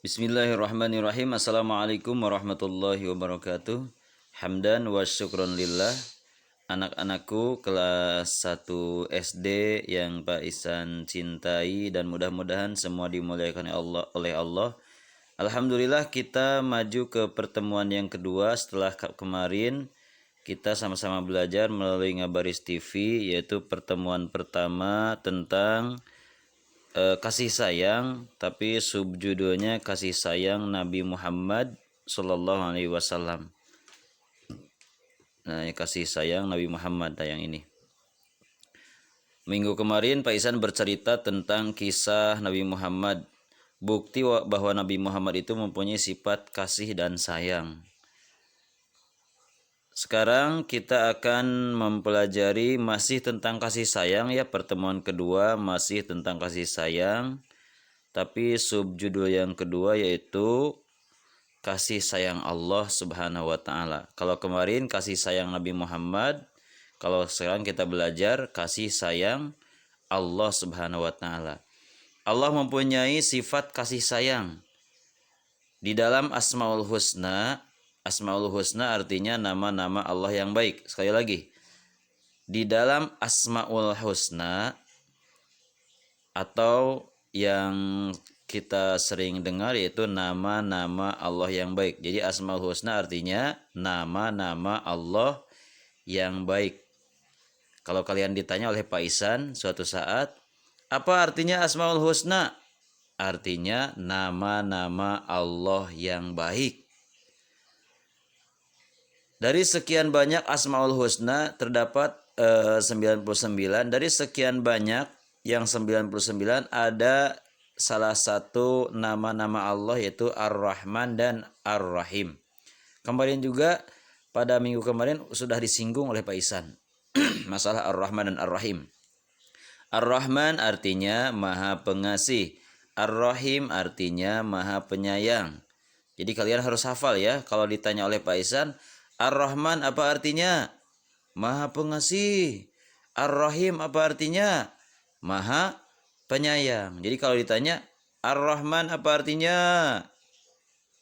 Bismillahirrahmanirrahim. Assalamualaikum warahmatullahi wabarakatuh. Hamdan wa syukron lillah. Anak-anakku kelas 1 SD yang Pak Ihsan cintai dan mudah-mudahan semua dimuliakan oleh Allah. Alhamdulillah kita maju ke pertemuan yang kedua setelah kemarin kita sama-sama belajar melalui Ngabaris TV, yaitu pertemuan pertama tentang kasih sayang, tapi subjudulnya kasih sayang Nabi Muhammad Sallallahu Alaihi Wasallam. Nah, kasih sayang Nabi Muhammad yang ini. Minggu kemarin Pak Ihsan bercerita tentang kisah Nabi Muhammad, bukti bahwa Nabi Muhammad itu mempunyai sifat kasih dan sayang. Sekarang kita akan mempelajari masih tentang kasih sayang ya, pertemuan kedua masih tentang kasih sayang. Tapi subjudul yang kedua yaitu kasih sayang Allah Subhanahu wa taala. Kalau kemarin kasih sayang Nabi Muhammad, kalau sekarang kita belajar kasih sayang Allah Subhanahu wa taala. Allah mempunyai sifat kasih sayang. Di dalam Asmaul Husna, Asmaul Husna artinya nama-nama Allah yang baik. Sekali lagi, di dalam Asmaul Husna atau yang kita sering dengar yaitu nama-nama Allah yang baik. Jadi Asmaul Husna artinya nama-nama Allah yang baik. Kalau kalian ditanya oleh Pak Ihsan suatu saat, apa artinya Asmaul Husna? Artinya nama-nama Allah yang baik. Dari sekian banyak Asmaul Husna terdapat 99. Dari sekian banyak yang 99 ada salah satu nama-nama Allah yaitu Ar-Rahman dan Ar-Rahim. Kemarin juga pada minggu kemarin sudah disinggung oleh Pak Ihsan masalah Ar-Rahman dan Ar-Rahim. Ar-Rahman artinya Maha Pengasih, Ar-Rahim artinya Maha Penyayang. Jadi kalian harus hafal ya, kalau ditanya oleh Pak Ihsan, Ar-Rahman apa artinya? Maha Pengasih. Ar-Rahim apa artinya? Maha Penyayang. Jadi kalau ditanya Ar-Rahman apa artinya?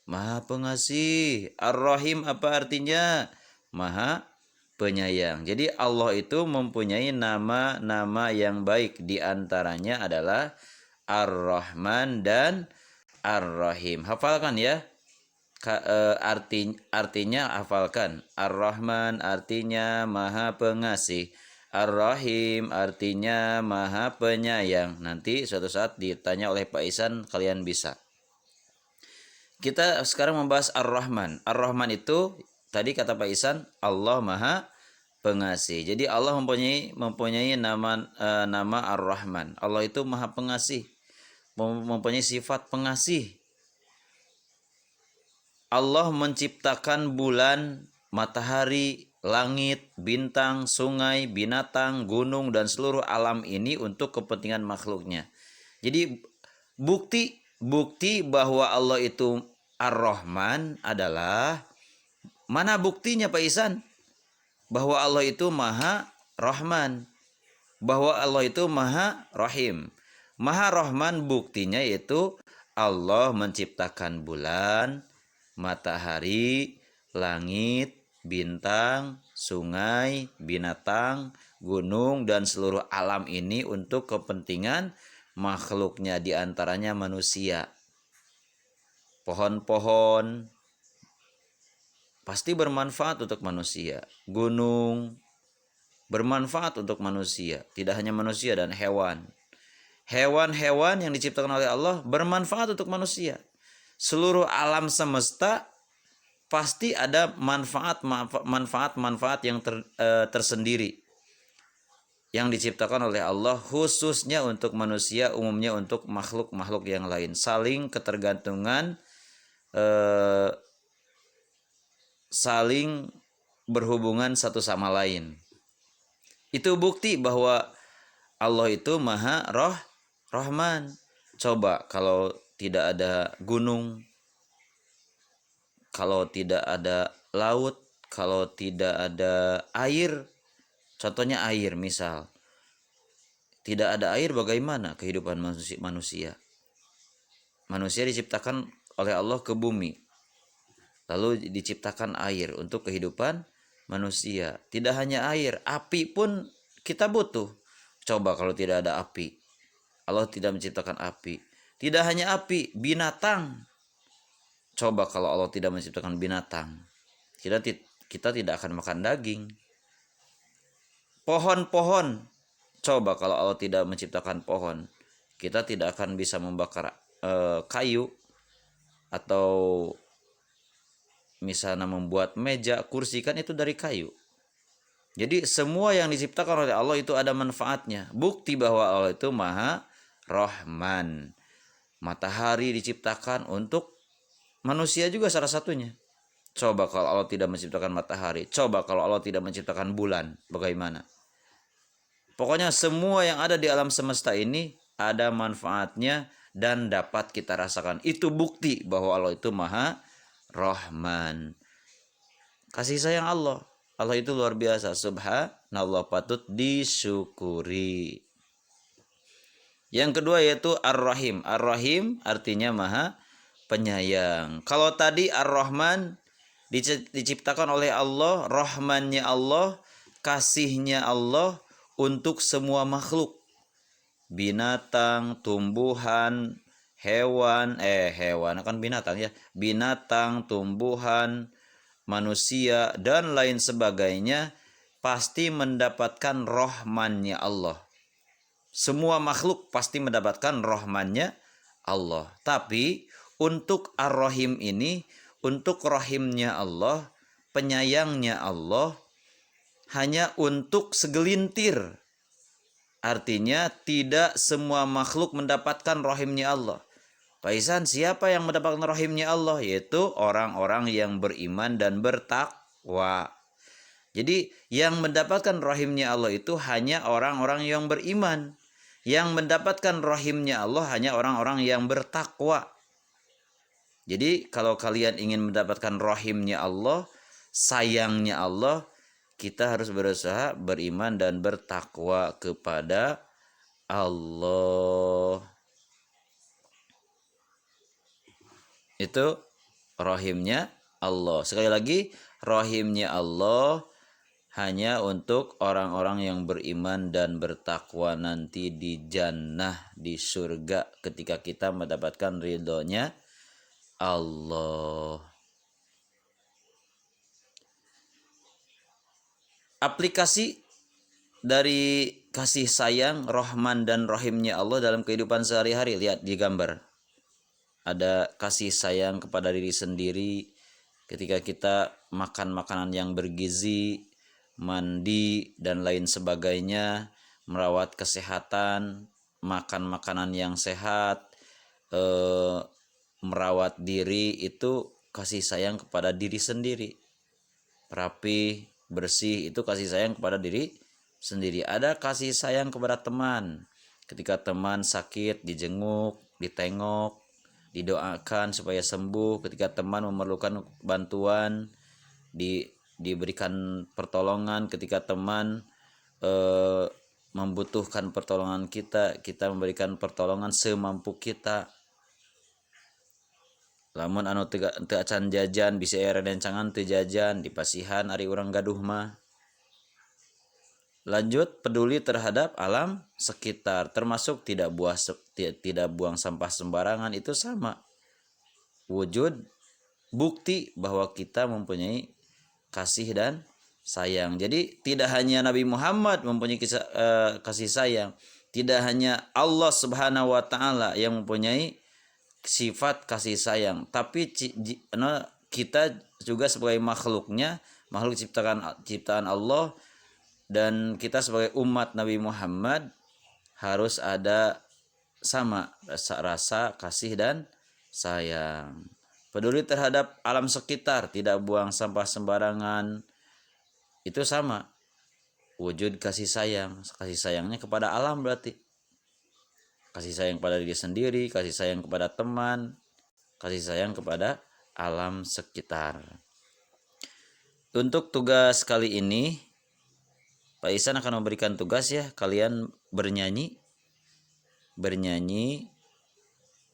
Maha Pengasih. Ar-Rahim apa artinya? Maha Penyayang. Jadi Allah itu mempunyai nama-nama yang baik. Di antaranya adalah Ar-Rahman dan Ar-Rahim. Hafalkan ya. Artinya hafalkan. Ar-Rahman artinya Maha Pengasih. Ar-Rahim artinya Maha Penyayang. Nanti suatu saat ditanya oleh Pak Ihsan kalian bisa. Kita sekarang membahas Ar-Rahman. Ar-Rahman itu tadi kata Pak Ihsan Allah Maha Pengasih. Jadi Allah mempunyai nama Ar-Rahman. Allah itu Maha Pengasih. Mempunyai sifat pengasih. Allah menciptakan bulan, matahari, langit, bintang, sungai, binatang, gunung, dan seluruh alam ini untuk kepentingan makhluknya. Jadi bukti bahwa Allah itu Ar-Rahman adalah, mana buktinya Pak Ihsan? Bahwa Allah itu Maha Rahman, bahwa Allah itu Maha Rahim. Maha Rahman buktinya yaitu Allah menciptakan bulan, matahari, langit, bintang, sungai, binatang, gunung, dan seluruh alam ini untuk kepentingan makhluknya, diantaranya manusia. Pohon-pohon pasti bermanfaat untuk manusia. Gunung bermanfaat untuk manusia. Tidak hanya manusia dan hewan. Hewan-hewan yang diciptakan oleh Allah bermanfaat untuk manusia. Seluruh alam semesta pasti ada manfaat yang tersendiri yang diciptakan oleh Allah khususnya untuk manusia, umumnya untuk makhluk-makhluk yang lain. Saling ketergantungan, saling berhubungan satu sama lain. Itu bukti bahwa Allah itu Maha Rahman. Coba kalau tidak ada gunung, kalau tidak ada laut, kalau tidak ada air, contohnya air misal, tidak ada air bagaimana kehidupan manusia? Manusia diciptakan oleh Allah ke bumi. Lalu diciptakan air untuk kehidupan manusia. Tidak hanya air, api pun kita butuh. Coba kalau tidak ada api, Allah tidak menciptakan api. Tidak hanya api, binatang. Coba kalau Allah tidak menciptakan binatang, kita tidak akan makan daging. Pohon-pohon, coba kalau Allah tidak menciptakan pohon, kita tidak akan bisa membakar kayu atau misalnya membuat meja, kursi, kan itu dari kayu. Jadi semua yang diciptakan oleh Allah itu ada manfaatnya. Bukti bahwa Allah itu Maha Rahman. Matahari diciptakan untuk manusia juga salah satunya. Coba kalau Allah tidak menciptakan matahari, coba kalau Allah tidak menciptakan bulan, bagaimana? Pokoknya semua yang ada di alam semesta ini ada manfaatnya dan dapat kita rasakan. Itu bukti bahwa Allah itu Maha Rahman. Kasih sayang Allah. Allah itu luar biasa. Subhanallah, patut disyukuri. Yang kedua yaitu Ar-Rahim. Ar-Rahim artinya Maha Penyayang. Kalau tadi Ar-Rahman diciptakan oleh Allah, Rahmannya Allah, kasihnya Allah untuk semua makhluk. Binatang, tumbuhan, hewan kan binatang ya. Binatang, tumbuhan, manusia dan lain sebagainya pasti mendapatkan rahmannya Allah. Semua makhluk pasti mendapatkan rahmannya Allah. Tapi untuk Ar-Rahim ini, untuk rahimnya Allah, penyayangnya Allah, hanya untuk segelintir. Artinya tidak semua makhluk mendapatkan rahimnya Allah. Pak Ihsan, siapa yang mendapatkan rahimnya Allah? Yaitu orang-orang yang beriman dan bertakwa. Jadi yang mendapatkan rahimnya Allah itu hanya orang-orang yang beriman. Yang mendapatkan rahimnya Allah hanya orang-orang yang bertakwa. Jadi kalau kalian ingin mendapatkan rahimnya Allah, sayangnya Allah, kita harus berusaha beriman dan bertakwa kepada Allah. Itu rahimnya Allah. Sekali lagi, rahimnya Allah hanya untuk orang-orang yang beriman dan bertakwa nanti di jannah, di surga, ketika kita mendapatkan ridhonya Allah. Aplikasi dari kasih sayang, Rahman dan Rahimnya Allah dalam kehidupan sehari-hari. Lihat di gambar. Ada kasih sayang kepada diri sendiri ketika kita makan makanan yang bergizi, mandi dan lain sebagainya, merawat kesehatan, makan makanan yang sehat, merawat diri, itu kasih sayang kepada diri sendiri. Rapi, bersih, itu kasih sayang kepada diri sendiri. Ada kasih sayang kepada teman. Ketika teman sakit, dijenguk, ditengok, didoakan supaya sembuh. Ketika teman memerlukan bantuan, diberikan pertolongan. Ketika teman membutuhkan pertolongan kita memberikan pertolongan semampu kita. Lamun anu teu acan jajan bisa rencangan teu jajan dipasihan ari urang gaduh mah. Lanjut, peduli terhadap alam sekitar, termasuk tidak buang sampah sembarangan, itu sama. Wujud bukti bahwa kita mempunyai kasih dan sayang. Jadi tidak hanya Nabi Muhammad mempunyai kasih sayang, tidak hanya Allah Subhanahu wa taala yang mempunyai sifat kasih sayang, tapi kita juga sebagai makhluknya, makhluk ciptaan Allah, dan kita sebagai umat Nabi Muhammad harus ada sama rasa kasih dan sayang. Peduli terhadap alam sekitar, tidak buang sampah sembarangan, itu sama. Wujud kasih sayang. Kasih sayangnya kepada alam berarti. Kasih sayang kepada diri sendiri, kasih sayang kepada teman, kasih sayang kepada alam sekitar. Untuk tugas kali ini, Pak Ihsan akan memberikan tugas ya, kalian bernyanyi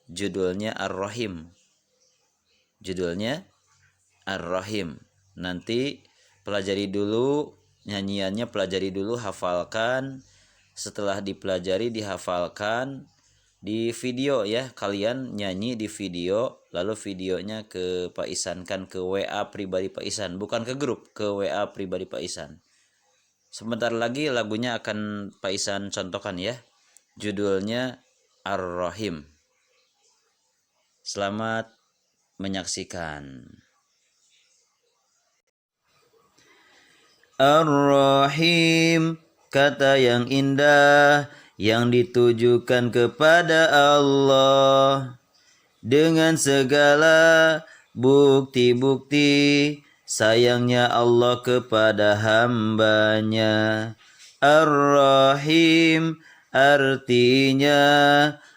judulnya Ar-Rahim. Judulnya Ar-Rahim. Nanti pelajari dulu nyanyiannya, pelajari dulu, hafalkan. Setelah dipelajari, dihafalkan, di video ya, kalian nyanyi di video, lalu videonya ke Pak Isan, kan ke WA pribadi Pak Isan, bukan ke grup, ke WA pribadi Pak Isan. Sebentar lagi lagunya akan Pak Isan contohkan ya. Judulnya Ar-Rahim. Selamat menyaksikan. Ar-Rahim, kata yang indah yang ditujukan kepada Allah dengan segala bukti-bukti sayangnya Allah kepada hambanya. Ar-Rahim artinya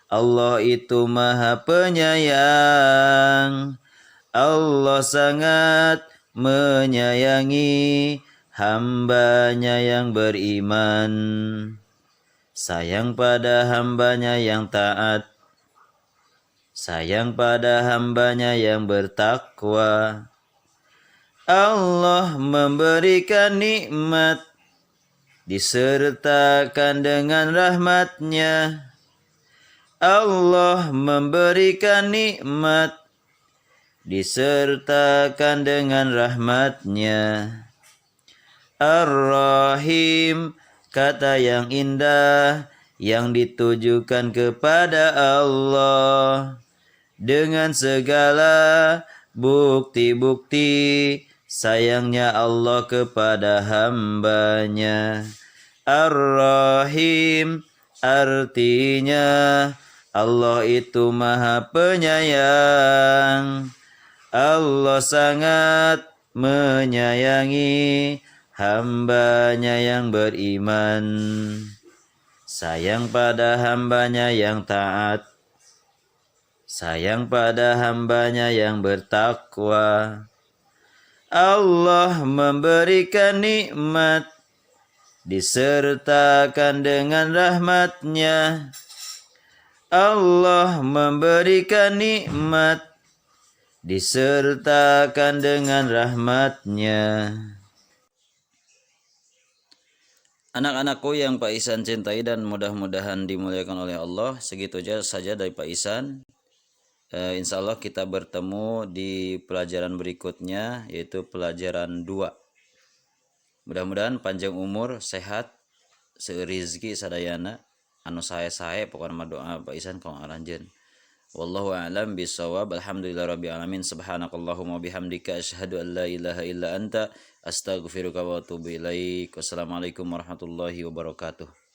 Allah itu maha penyayang. Allah sangat menyayangi hambanya yang beriman, sayang pada hambanya yang taat, sayang pada hambanya yang bertakwa. Allah memberikan nikmat disertakan dengan rahmatnya. Allah memberikan nikmat disertakan dengan rahmatnya. Ar-Rahim, kata yang indah yang ditujukan kepada Allah dengan segala bukti-bukti sayangnya Allah kepada hambanya. Ar-Rahim artinya Allah itu maha penyayang. Allah sangat menyayangi hambanya yang beriman, sayang pada hambanya yang taat, sayang pada hambanya yang bertakwa. Allah memberikan nikmat disertakan dengan rahmatnya. Allah memberikan nikmat disertakan dengan rahmatnya. Anak-anakku yang Pak Isan cintai dan mudah-mudahan dimuliakan oleh Allah, segitu saja dari Pak Isan. Insya Allah kita bertemu di pelajaran berikutnya, yaitu pelajaran 2. Mudah-mudahan panjang umur, sehat, seurizki sadayana, anu sae-sae pokoknya doa Pak Isan kau aranjeun. Wallahu a'lam bishawab. Alhamdulillahirabbil alamin. Subhanakallahumma bihamdika asyhadu an la ilaha illa anta astaghfiruka wa atubu ilaik. Wassalamualaikum warahmatullahi wabarakatuh.